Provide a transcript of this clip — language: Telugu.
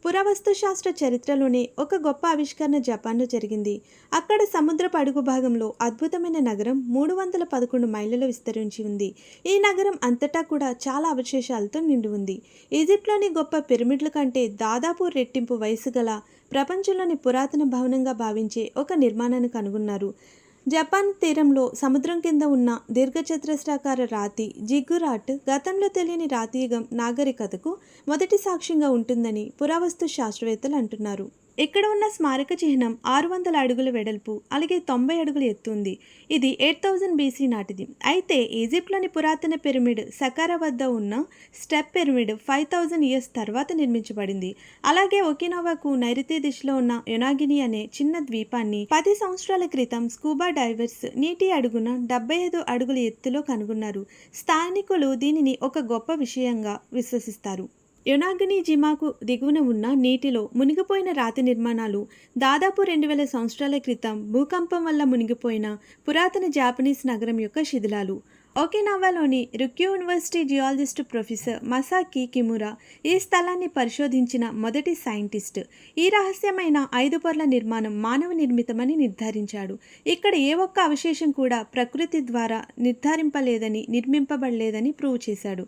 పురావస్తు శాస్త్ర చరిత్రలోనే ఒక గొప్ప ఆవిష్కరణ జపాన్లో జరిగింది. అక్కడ సముద్రపు అడుగు భాగంలో అద్భుతమైన నగరం 311 మైళ్ళలో విస్తరించి ఉంది. ఈ నగరం అంతటా కూడా చాలా అవశేషాలతో నిండి ఉంది. ఈజిప్ట్లోని గొప్ప పిరమిడ్ల కంటే దాదాపు రెట్టింపు వయసు గల ప్రపంచంలోని పురాతన భవనంగా భావించే ఒక నిర్మాణాన్ని కనుగొన్నారు. జపాన్ తీరంలో సముద్రం కింద ఉన్న దీర్ఘచతురస్రాకార రాతి జిగ్గురాట్ గతంలో తెలియని రాతియుగం నాగరికతకు మొదటి సాక్ష్యంగా ఉంటుందని పురావస్తు శాస్త్రవేత్తలు అంటున్నారు. ఇక్కడ ఉన్న స్మారక చిహ్నం 600 అడుగుల వెడల్పు, అలాగే 90 అడుగుల ఎత్తు ఉంది. ఇది 8000 BC నాటిది. అయితే ఈజిప్ట్లోని పురాతన పిరమిడ్ సకారా వద్ద ఉన్న స్టెప్ పిరమిడ్ 5000 ఇయర్స్ తర్వాత నిర్మించబడింది. అలాగే ఒకినావాకు నైరుతి దిశలో ఉన్న యొనాగిని అనే చిన్న ద్వీపాన్ని 10 సంవత్సరాల క్రితం స్కూబా డైవర్స్ నీటి అడుగున 75 అడుగుల ఎత్తులో కనుగొన్నారు. స్థానికులు దీనిని ఒక గొప్ప విషయంగా విశ్వసిస్తారు. యొనాగిని జిమాకు దిగువన ఉన్న నీటిలో మునిగిపోయిన రాతి నిర్మాణాలు దాదాపు 2000 సంవత్సరాల క్రితం భూకంపం వల్ల మునిగిపోయిన పురాతన జాపనీస్ నగరం యొక్క శిథిలాలు. ఒకినావాలోని Ryukyu university geologist professor Masaki Kimura ఈ స్థలాన్ని పరిశోధించిన మొదటి సైంటిస్ట్. ఈ రహస్యమైన 5 పొరల నిర్మాణం మానవ నిర్మితమని నిర్ధారించాడు. ఇక్కడ ఏ ఒక్క అవశేషం కూడా ప్రకృతి ద్వారా నిర్మింపబడలేదని ప్రూవ్ చేశాడు.